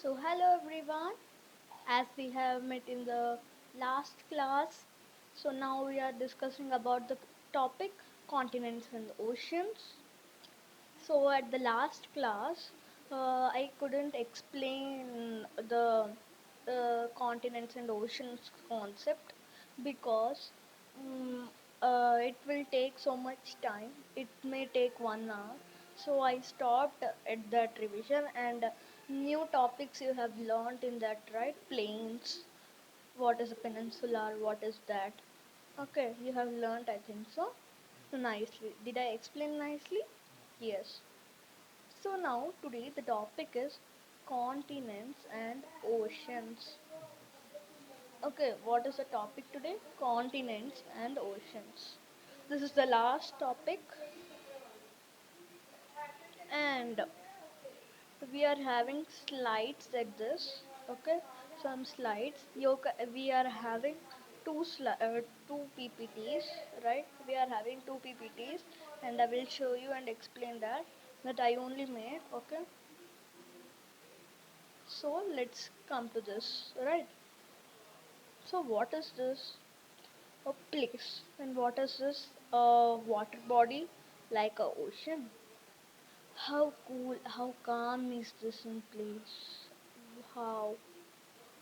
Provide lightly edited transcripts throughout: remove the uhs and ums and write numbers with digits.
So, hello everyone, as we have met in the last class. So, now we are discussing about the topic continents and oceans. So, at the last class, I couldn't explain the continents and oceans concept because um, it will take so much time. It may take 1 hour. So, I stopped at that revision and new topics you have learned in that, right? Plains, what is a peninsular, what is that? Okay, you have learned, I think so. Nicely. Did I explain nicely? Yes. So now today the topic is continents and oceans. Okay, what is the topic today? Continents and oceans. This is the last topic and we are having slides like this. Okay, some slides. We are having two PPTs, right? We are having two PPTs and I will show you and explain that I only made. Okay, so let's come to this, right? So what is this? A place. And what is this? A water body like a ocean. How cool, how calm is this in place? How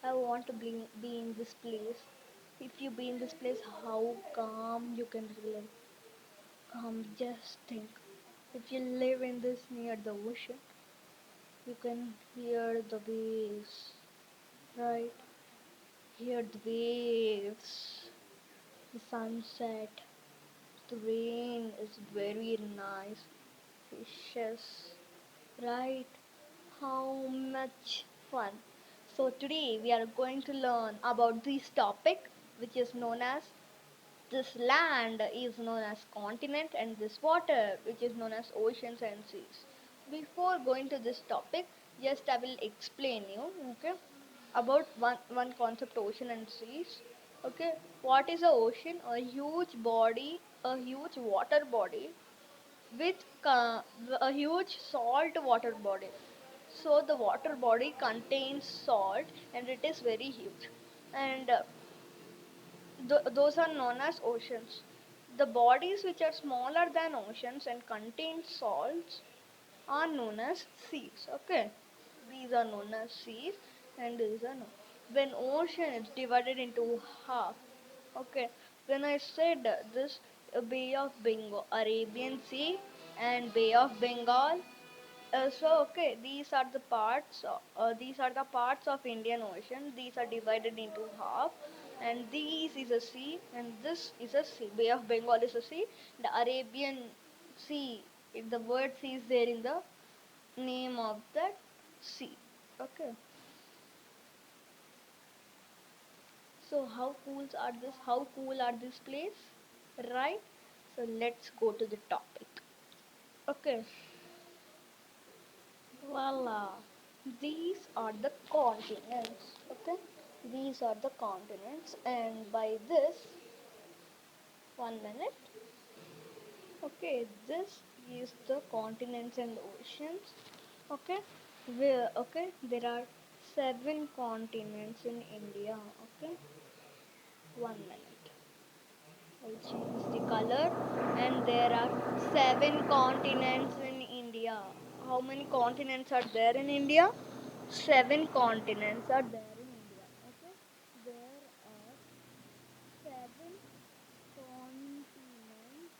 I want to be in this place. If you be in this place, how calm you can feel. Just think. If you live in this near the ocean, you can hear the waves, right? Hear the waves, the sunset, the rain is very nice. Fishes, right? How much fun. So today we are going to learn about this topic which is known as this land is known as continent and this water which is known as oceans and seas. Before going to this topic, just I will explain you, okay, about one concept ocean and seas. Okay, what is a ocean? A huge body, a huge water body with a huge salt water body. So the water body contains salt and it is very huge. And those are known as oceans. The bodies which are smaller than oceans and contain salts are known as seas. Okay, these are known as seas, and these are known. When ocean is divided into half, okay, when I said this Bay of Bengal, Arabian Sea, and Bay of Bengal, okay, these are the parts of Indian Ocean. These are divided into half, and this is a sea, and this is a sea. Bay of Bengal is a sea. The Arabian Sea, the word sea is there in the name of that sea. Okay. So how cool are this? How cool are this place? Right? So let's go to the topic. Okay. Voila. These are the continents. Okay. These are the continents, and by this, 1 minute. Okay, this is the continents and oceans. Okay, there are 7 continents in India. Okay, 1 minute. I'll change the color, and there are 7 continents in India. How many continents are there in India? 7 continents are there in India. Okay, there are 7 continents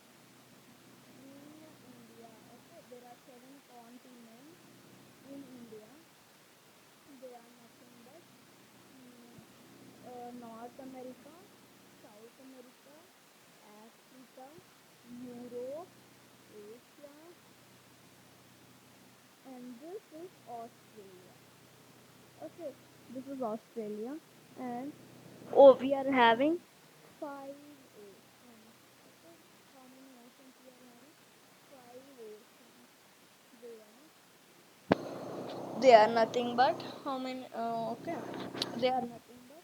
in India. Okay, there are 7 continents in India. They are nothing but North America, South America, Africa, Europe, Asia, and this is Australia. Okay, this is Australia, and oh, we are having 5 oceans. Okay, how many oceans we are having? 5 oceans. They they are nothing but how many? Okay, they are nothing but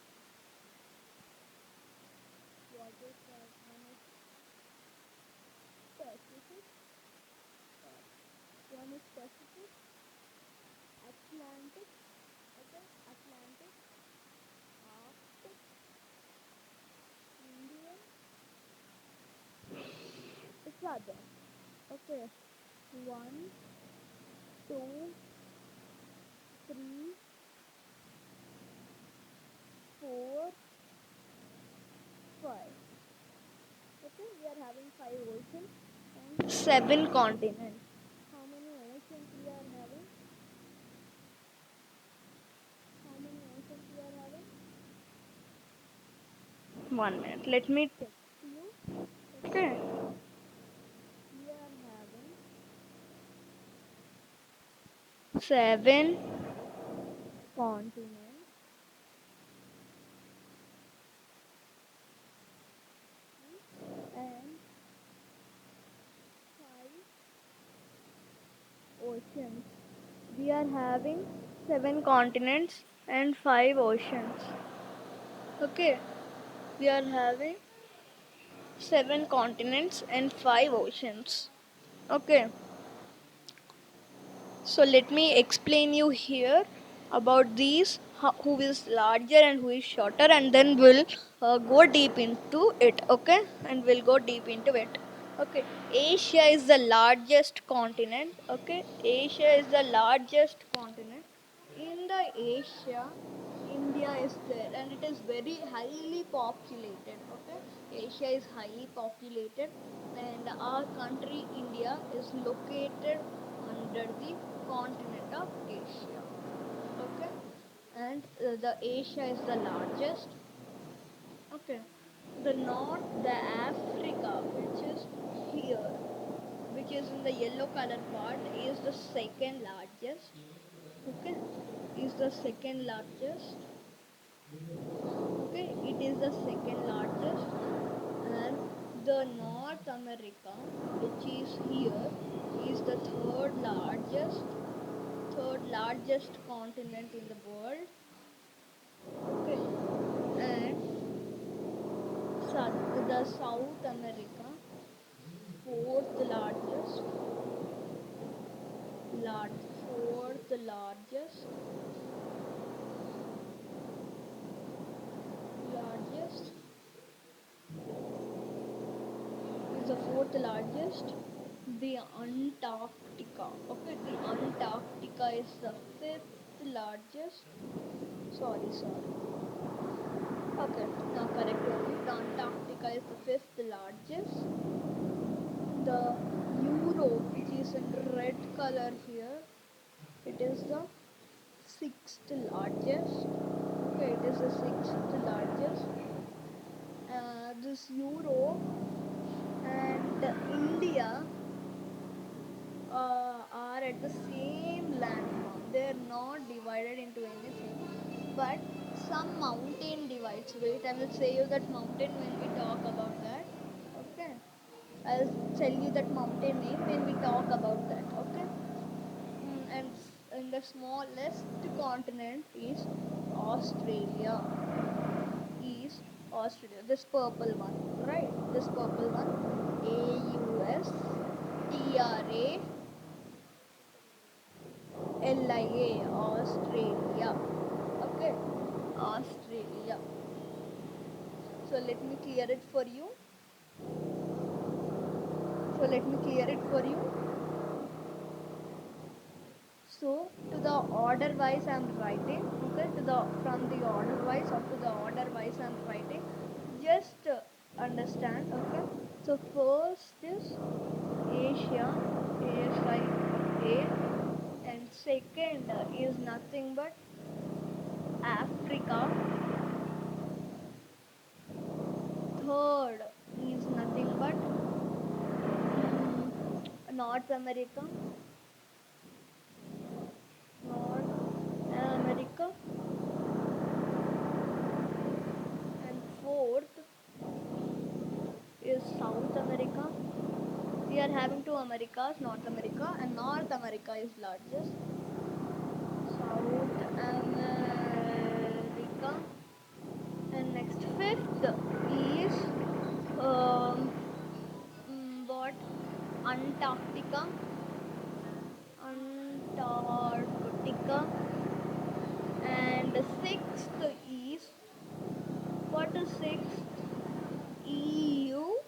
what is that? One is Pacific, one is Pacific, Atlantic, are there? Okay, one, two, three, four, five. Okay, we are having five oceans and seven continents. How many oceans we are having? How many oceans we are having? 1 minute. Let me text you. Okay. We are having seven continents and five oceans. We are having seven continents and five oceans. Okay. We are having seven continents and five oceans. Okay. So let me explain you here about these who is larger and who is shorter, and then we'll go deep into it. Okay, and we'll go deep into it. Okay, Asia is the largest continent. Okay, Asia is the largest continent. In the Asia, India is there, and it is very highly populated. Okay, Asia is highly populated, and our country India is located under the continent of Asia. Okay, and the Asia is the largest. Okay, the North, the Africa, which is here, which is in the yellow color part, is the second largest. Okay, is the second largest. Okay, it is the second largest, and the North America, which is here, is the third largest continent in the world. Okay, and the South America, fourth largest, fourth largest is the fourth largest. The Antarctica. Okay, the Antarctica is the fifth largest. Sorry. Okay, now correct only. The Antarctica is the fifth largest. The Europe, which is in red color here, it is the sixth largest. Okay, it is the sixth largest. This Europe and India are at the same landform. They are not divided into anything, but some mountain divides. Wait, I will say you that mountain when we talk about that. Okay, I'll tell you that mountain name when we talk about that. Okay, and the smallest continent is Australia. Is Australia. This purple one, right? This purple one. AUSTRALIA, Australia. Okay, Australia. So let me clear it for you. So to the order wise I'm writing. Okay, to the from the order wise up to the order wise I'm writing. Just understand. Okay. So first is Asia, ASIA, and second is nothing but Africa. Third is nothing but North America. North America. And fourth is South America. We are having two Americas, North America, and North America is largest. South America. And next fifth is um, what? Antarctica. Antarctica. And the sixth is what is sixth? EUROPE.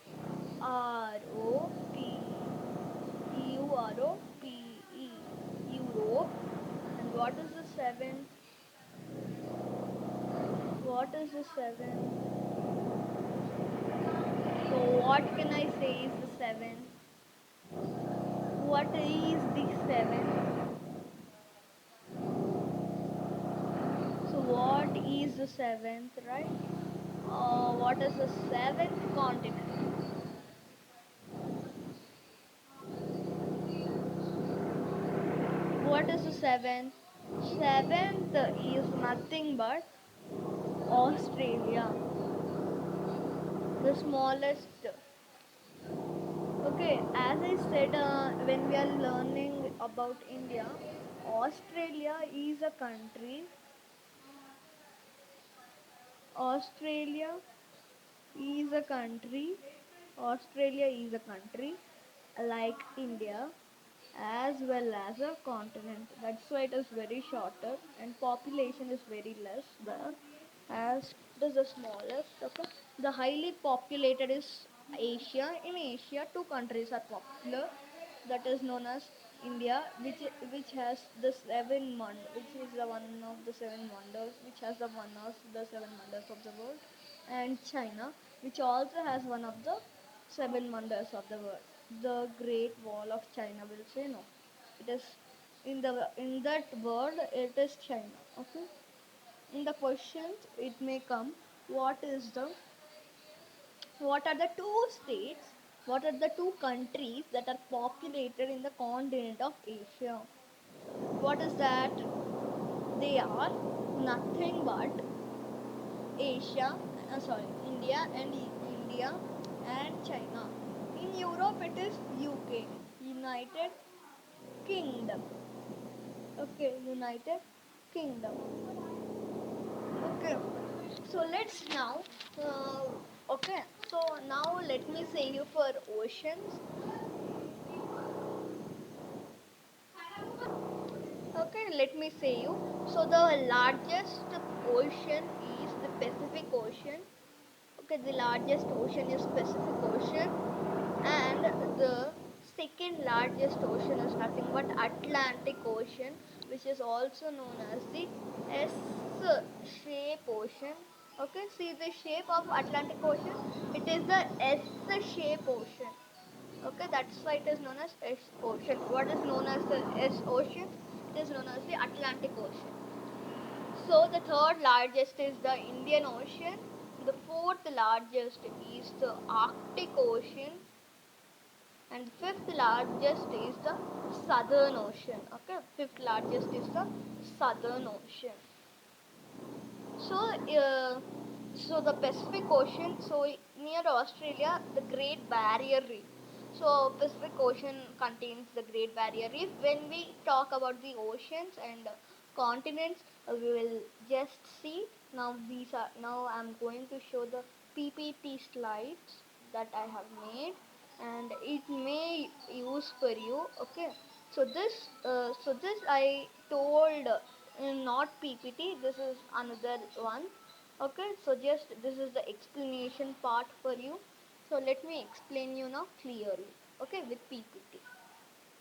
what is the seventh? What is the seventh? So what can I say is the seventh? What is the seventh? So what is the seventh, right? What is the seventh continent? What is the seventh? Seventh is nothing but Australia, the smallest. Okay, as I said, when we are learning about India, Australia is a country. Australia is a country. Australia is a country like India as well as a continent. That's why it is very shorter and population is very less there as it is the smallest. Okay. The highly populated is Asia. In Asia, two countries are popular. That is known as India, which has the which is the one of the seven wonders, which has the one of the seven wonders of the world, and China, which also has one of the seven wonders of the world. The Great Wall of China will say no. It is in that world it is China. Okay. In the questions it may come what is the what are the two states, what are the two countries that are populated in the continent of Asia? What is that? They are nothing but India and India and China. In Europe, it is UK, United Kingdom. Okay, United Kingdom. Okay, so let's now. Okay, so now let me say you for oceans. Okay, let me say you. So the largest ocean is the Pacific Ocean. Okay, the largest ocean is Pacific Ocean, and the second largest ocean is nothing but Atlantic Ocean, which is also known as the S-shape ocean. Okay, see the shape of Atlantic Ocean. It is the S-shape ocean. Okay, that's why it is known as S ocean. What is known as the S ocean? It is known as the Atlantic Ocean. So the third largest is the Indian Ocean. The fourth largest is the Arctic Ocean, and fifth largest is the Southern Ocean. Okay, fifth largest is the Southern Ocean. So, so the Pacific Ocean. So near Australia, the Great Barrier Reef. So Pacific Ocean contains the Great Barrier Reef. When we talk about the oceans and continents, we will just see. Now I'm going to show the PPT slides that I have made, and it may use for you. Okay. So this I told not PPT. This is another one. Okay, so just this is the explanation part for you. So let me explain you now clearly. Okay, with PPT.